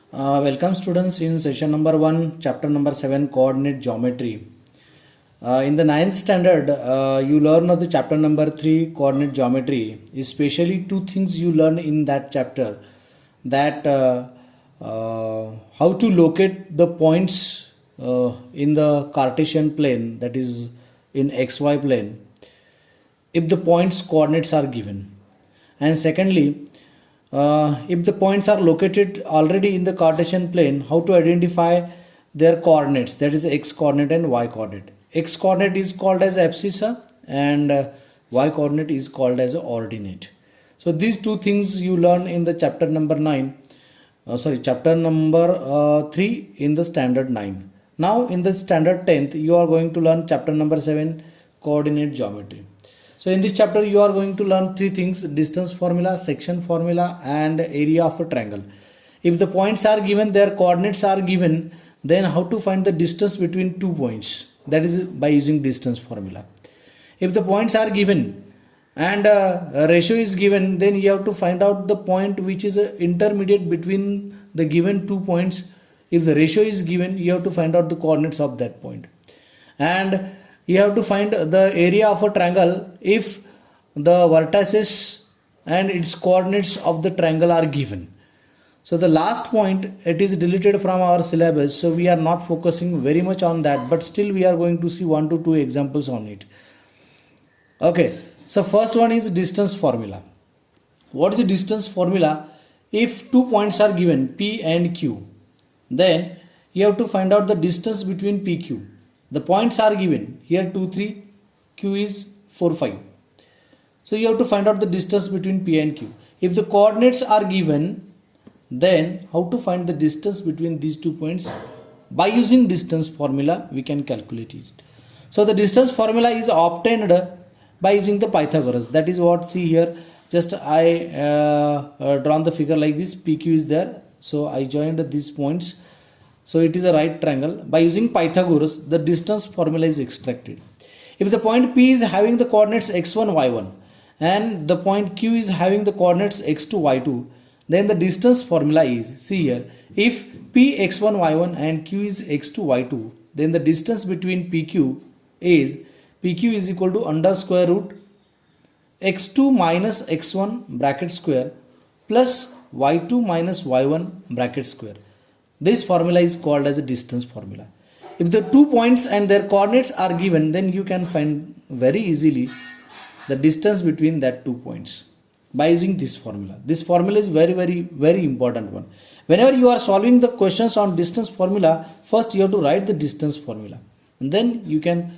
Welcome students in session number 1, chapter number 7, coordinate geometry. In the ninth standard, you learn of the chapter number 3, coordinate geometry. Especially two things you learn in that chapter. That how to locate the points in the Cartesian plane, that is in XY plane, if the points coordinates are given. And secondly, if the points are located already in the Cartesian plane, how to identify their coordinates, that is x coordinate and y coordinate. X coordinate is called as abscissa and y coordinate is called as ordinate. So these two things you learn in the chapter number 3 in the standard 9. Now in the standard 10th you are going to learn chapter number 7, coordinate geometry. So in this chapter you are going to learn three things: distance formula, section formula and area of a triangle. If the points are given, their coordinates are given, then how to find the distance between 2 points, that is by using distance formula. If the points are given and a ratio is given, then you have to find out the point which is intermediate between the given 2 points. If the ratio is given, you have to find out the coordinates of that point. And you have to find the area of a triangle if the vertices and its coordinates of the triangle are given. So the last point, it is deleted from our syllabus, so we are not focusing very much on that, but still we are going to see 1 to 2 examples on it. Okay, so first one is distance formula. What is the distance formula? If 2 points are given, P and Q, then you have to find out the distance between PQ. The points are given here 2, 3, Q is 4, 5. So you have to find out the distance between P and Q. If the coordinates are given, then how to find the distance between these 2 points? By using distance formula we can calculate it. So the distance formula is obtained by using the Pythagoras. That is what, see here, just I drawn the figure like this. PQ is there, so I joined these points. So it is a right triangle. By using Pythagoras, the distance formula is extracted. If the point P is having the coordinates x1, y1 and the point Q is having the coordinates x2, y2, then the distance formula is, see here, if P x1, y1 and Q is x2, y2, then the distance between PQ is equal to under square root x2 minus x1 bracket square plus y2 minus y1 bracket square. This formula is called as a distance formula. If the 2 points and their coordinates are given, then you can find very easily the distance between that 2 points by using this formula. This formula is very important one. Whenever you are solving the questions on distance formula, first you have to write the distance formula and then you can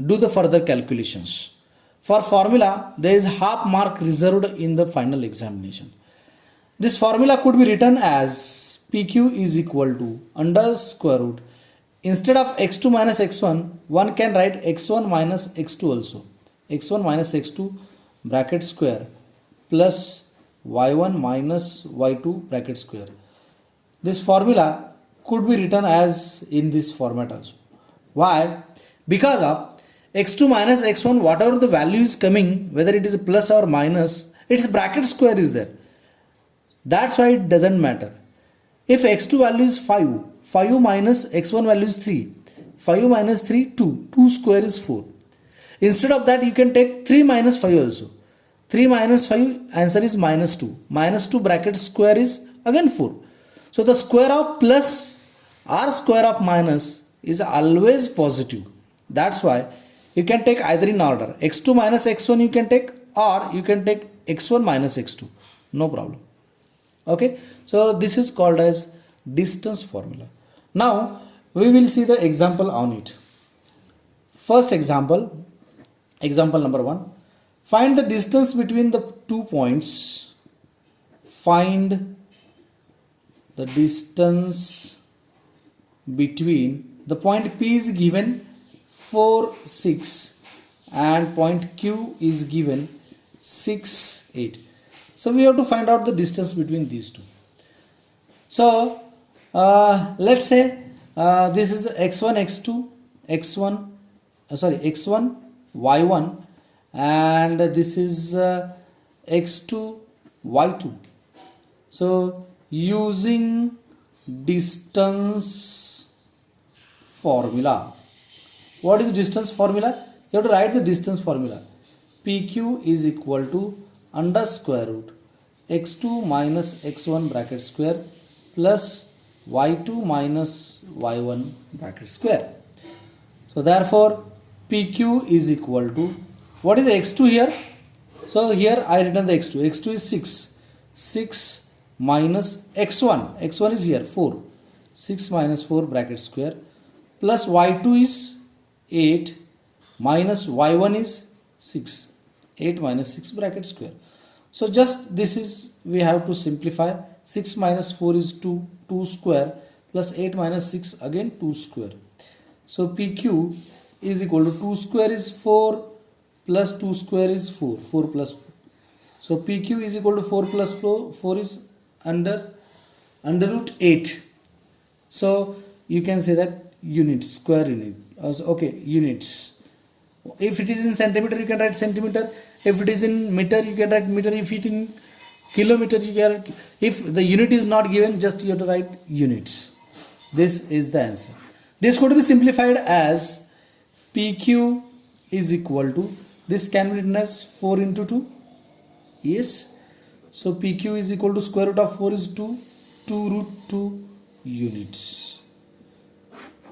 do the further calculations. For formula, there is half mark reserved in the final examination. This formula could be written as PQ is equal to under square root, instead of x2 minus x1, one can write x1 minus x2 also. x1 minus x2 bracket square plus y1 minus y2 bracket square. This formula could be written as in this format also. Why? Because of x2 minus x1, whatever the value is coming, whether it is plus or minus, its bracket square is there. That's why it doesn't matter. If x2 value is 5, 5 minus x1 value is 3, 5 minus 3, 2, 2 square is 4. Instead of that, you can take 3 minus 5 also. 3 minus 5, answer is minus 2. Minus 2 bracket square is again 4. So the square of plus or square of minus is always positive. That's why you can take either in order. x2 minus x1 you can take, or you can take x1 minus x2. No problem. Okay, so this is called as distance formula. Now we will see the example on it. First example number 1. Find the distance between the 2 points. Find the distance between the point P is given 4, 6 and point Q is given 6, 8. So we have to find out the distance between these two. So let's say this is x1, x2, x1, y1 and this is x2, y2. So using distance formula. What is distance formula? You have to write the distance formula. PQ is equal to under square root x2 minus x1 bracket square plus y2 minus y1 bracket square. So therefore PQ is equal to, what is x2 here? So here I written the x2. x2 is 6. 6 minus x1. x1 is here 4. 6 minus 4 bracket square plus y2 is 8 minus y1 is 6. 8 minus 6 bracket square. So just this is, we have to simplify. 6 minus 4 is 2. 2 square plus 8 minus 6 again 2 square. So PQ is equal to 2 square is 4 plus 2 square is 4. 4 plus 4. So PQ is equal to 4 plus 4. 4 is under root 8. So you can say that units, square unit. Okay, units. If it is in centimeter, you can write centimeter. If it is in meter, you can write meter. If it in kilometer, you can write. If the unit is not given, just you have to write units. This is the answer. This could be simplified as PQ is equal to, this can be written as 4 into 2. Yes. So PQ is equal to square root of 4 is 2. 2 root 2 units.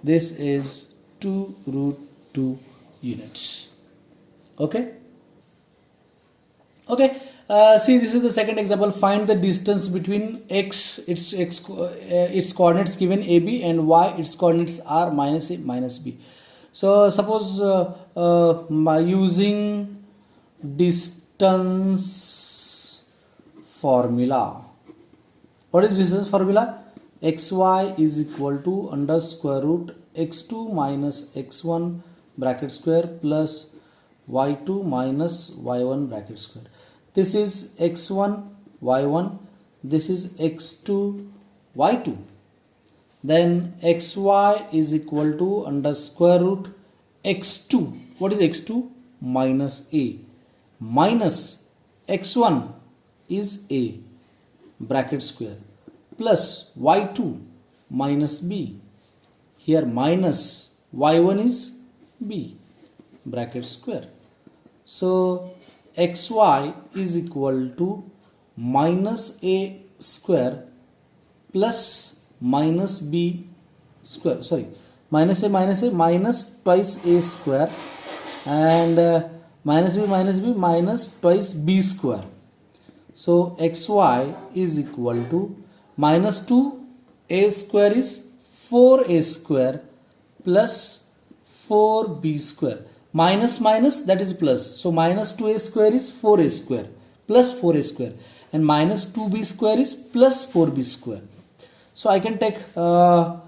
This is 2 root 2 units. Okay. Okay. See, this is the second example. Find the distance between x, its coordinates given AB, and y, its coordinates are minus a minus b. So suppose using distance formula. What is distance formula? xy is equal to under square root x2 minus x1 bracket square plus y2 minus y1 bracket square. This is x1 y1, this is x2 y2. Then xy is equal to under square root x2. What is x2? Minus a minus x1 is a bracket square plus y2 minus b. Here minus y1 is b bracket square. So xy is equal to minus a square plus minus b square, sorry, minus minus twice a square, and minus b minus twice b square. So xy is equal to minus 2a square is 4a square plus 4b square. Minus that is plus. So minus 2a square is 4a square plus 4a square, and minus 2b square is plus 4b square. So I can take 4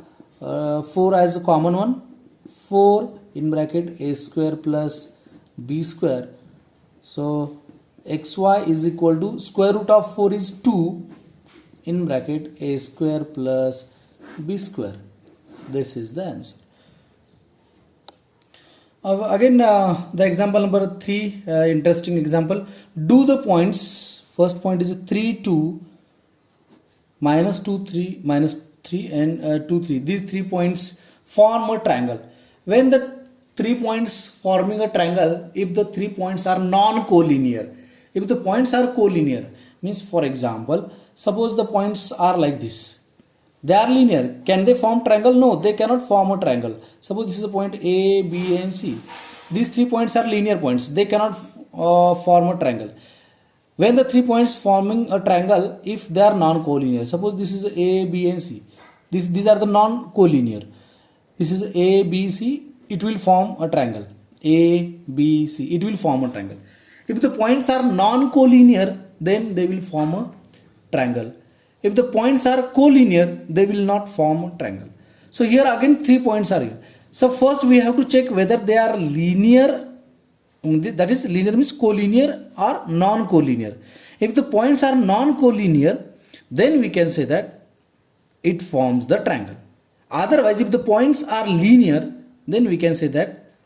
as a common one. 4 in bracket a square plus b square. So xy is equal to square root of 4 is 2 in bracket a square plus b square. This is the answer. Again, the example number 3, interesting example. Do the points. First point is 3, 2, minus 2, 3, minus 3, and 2, 3. These 3 points form a triangle. When the 3 points forming a triangle, if the 3 points are non-collinear, if the points are collinear, means for example, suppose the points are like this. They are linear. Can they form triangle? No, they cannot form a triangle. Suppose this is a point A, B, and C. These 3 points are linear points. They cannot form a triangle. When the 3 points forming a triangle, if they are non-collinear, suppose this is A, B, and C. These are the non-collinear. This is A, B, C. It will form a triangle. A, B, C. It will form a triangle. If the points are non-collinear, then they will form a triangle. If the points are collinear, they will not form a triangle. So here again 3 points are here. So first we have to check whether they are linear, that is linear means collinear or non-collinear. If the points are non-collinear, then we can say that it forms the triangle. Otherwise, if the points are linear, then we can say that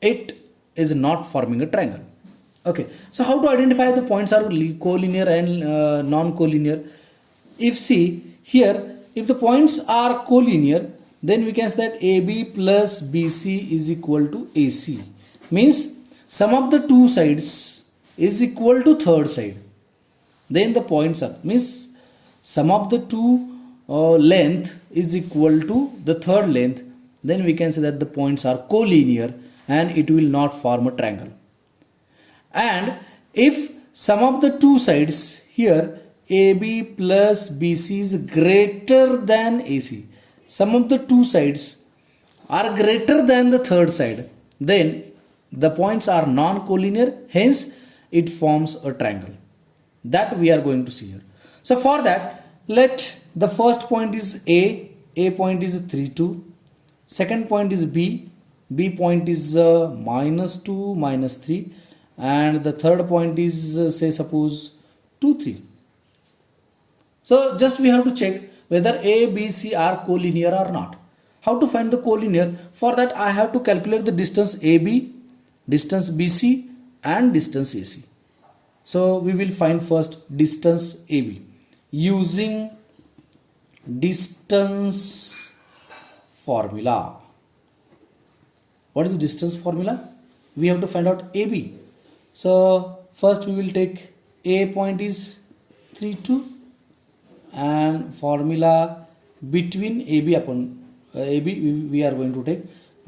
it is not forming a triangle. Okay, so how to identify the points are collinear and non-collinear? If see, here if the points are collinear, then we can say that AB plus BC is equal to AC. Means sum of the two sides is equal to third side. Then the points are, means sum of the two length is equal to the third length. Then we can say that the points are collinear and it will not form a triangle. And if sum of the two sides here AB plus BC is greater than AC, sum of the two sides are greater than the third side, then the points are non-collinear, hence it forms a triangle. That we are going to see here. So for that, let the first point is A point is 3, 2. Second point is B point is -2, -3. And the third point is say suppose 2, 3. So just we have to check whether A, B, C are collinear or not. How to find the collinear? For that I have to calculate the distance AB, distance BC and distance AC. So we will find first distance AB using distance formula. What is the distance formula? We have to find out AB. So first we will take A point is 3, 2 and formula between AB upon AB we are going to take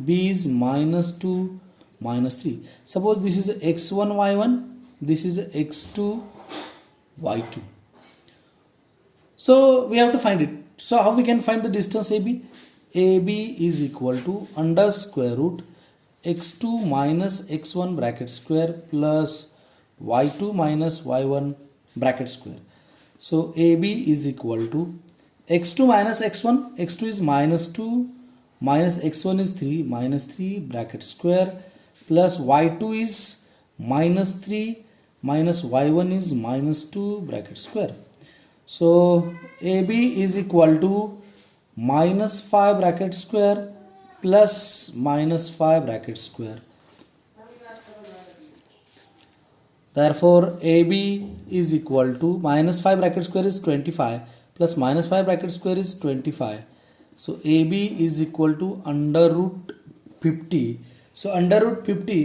B is -2, -3. Suppose this is x1 y1, this is x2 y2. So we have to find it. So how we can find the distance AB? AB is equal to under square root x2 minus x1 bracket square plus y2 minus y1 bracket square. So AB is equal to x2 minus x1, x2 is -2 minus x1 is 3, -3 bracket square plus y2 is -3 minus y1 is -2 bracket square. So AB is equal to -5 bracket square plus -5 bracket square. Therefore AB is equal to -5 bracket square is 25 plus -5 bracket square is 25. So AB is equal to under root 50. So under root 50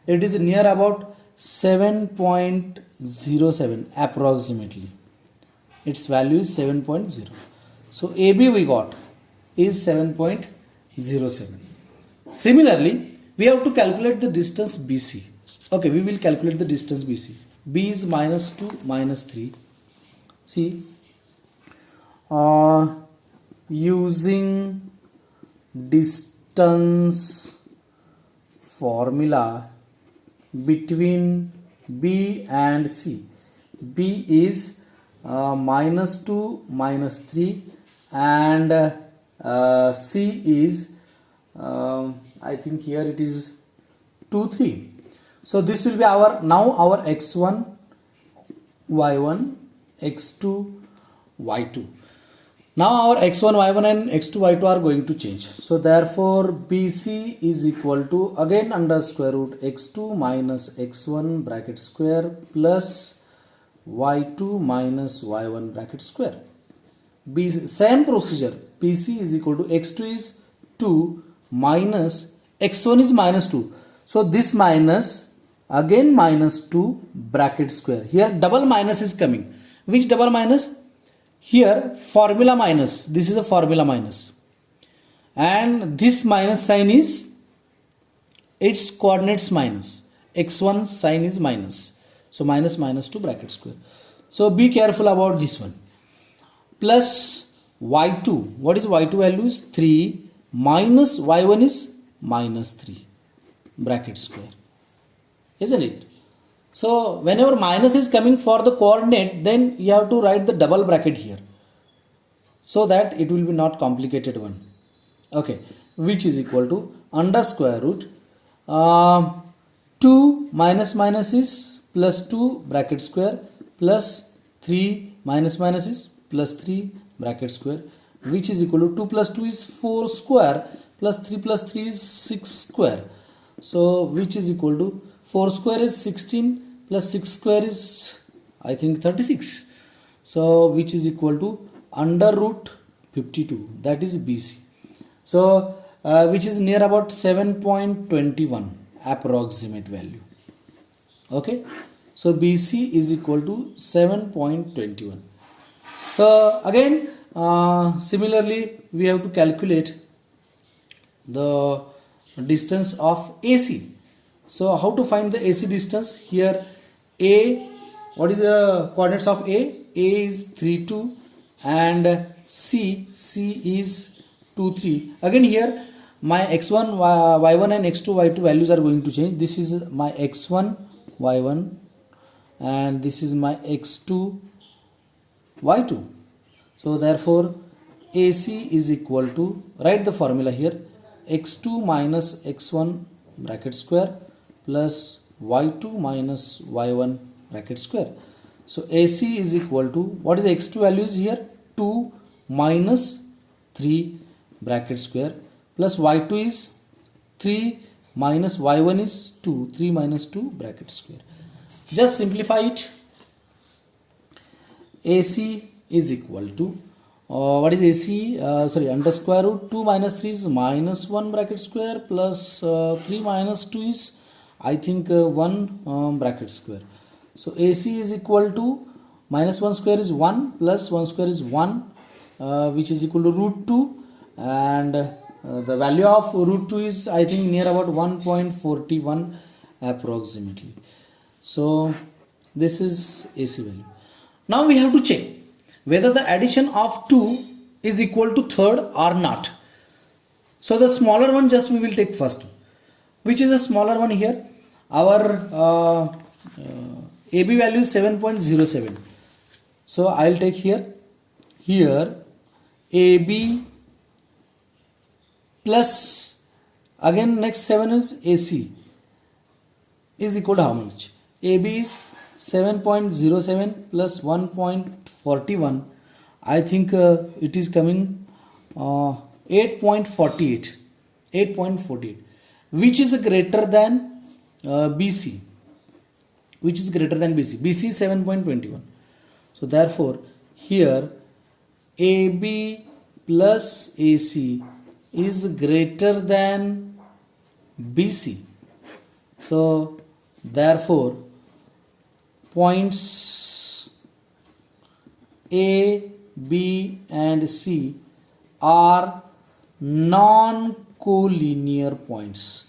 it is near about 7.07 approximately. Its value is 7.0. So AB we got is 7.07. Similarly, we have to calculate the distance BC. Okay, we will calculate the distance BC. B is -2, -3. See, using distance formula between B and C. B is -2, -3 and C is I think here it is 2, 3. So this will be our x1 y1 x2 y2. Now our x1 y1 and x2 y2 are going to change. So therefore BC is equal to again under square root x2 minus x1 bracket square plus y2 minus y1 bracket square. BC, same procedure. BC is equal to x2 is 2 minus x1 is -2. So this minus again -2 bracket square. Here double minus is coming. Which double minus? Here formula minus. This is a formula minus. And this minus sign is its coordinates minus. X1 sign is minus. So -2 bracket square. So be careful about this one. Plus y2. What is y2 value? Is 3 minus y1 is -3 bracket square. Isn't it? So whenever minus is coming for the coordinate, then you have to write the double bracket here, so that it will be not complicated one. Okay, which is equal to under square root 2 minus is plus 2 bracket square plus 3 minus is plus 3 bracket square, which is equal to 2 plus 2 is 4 square plus 3 plus 3 is 6 square. So which is equal to 4 square is 16 plus 6 square is I think 36. So which is equal to under root 52, that is BC. So which is near about 7.21 approximate value. Okay, so BC is equal to 7.21. So again similarly we have to calculate the distance of AC. So how to find the AC distance? Here A, what is the coordinates of A? A is 3 2 and C is 2 3. Again here my x1 y1 and x2 y2 values are going to change. This is my x1 y1 and this is my x2 y2. So therefore AC is equal to, write the formula here, x2 minus x1 bracket square plus y2 minus y1 bracket square. So AC is equal to, what is x2 values here? 2 minus 3 bracket square plus y2 is 3 minus y1 is 2, 3 minus 2 bracket square. Just simplify it. AC is equal to what is AC? Under square root 2 minus 3 is minus 1 bracket square plus 3 minus 2 is I think 1 bracket square. So AC is equal to minus 1 square is 1 plus 1 square is 1 which is equal to root 2 and the value of root 2 is I think near about 1.41 approximately. So this is AC value. Now we have to check whether the addition of 2 is equal to third or not. So the smaller one just we will take first. Which is a smaller one here? Our AB value is 7.07. So I will take here AB plus again next 7 is AC is equal to how much? AB is 7.07 plus 1.41. I think it is coming 8.48, which is greater than BC. Which is greater than BC. BC is 7.21. So therefore here AB plus AC is greater than BC. So therefore points A, B and C are non-collinear points.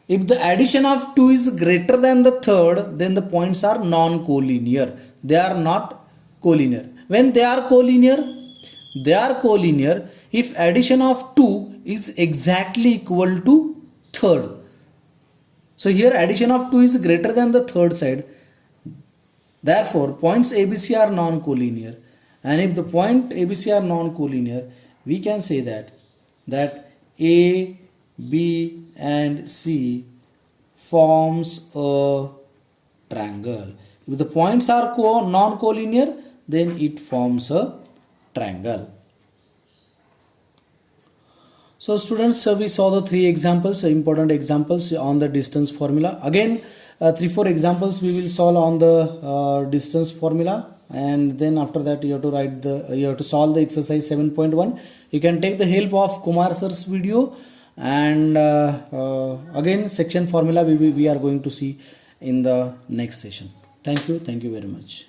If the addition of 2 is greater than the third, then the points are non-collinear. They are not collinear. When they are collinear if addition of 2 is exactly equal to third. So here addition of 2 is greater than the third side. Therefore points ABC are non-collinear. And if the point ABC are non-collinear, we can say that A, B and C forms a triangle. If the points are non-collinear, then it forms a triangle. So students, we saw the 3 examples, important examples on the distance formula. Again 3-4 examples we will solve on the distance formula, and then after that you have to solve the exercise 7.1. You can take the help of Kumar sir's video, and again section formula we are going to see in the next session. Thank you very much.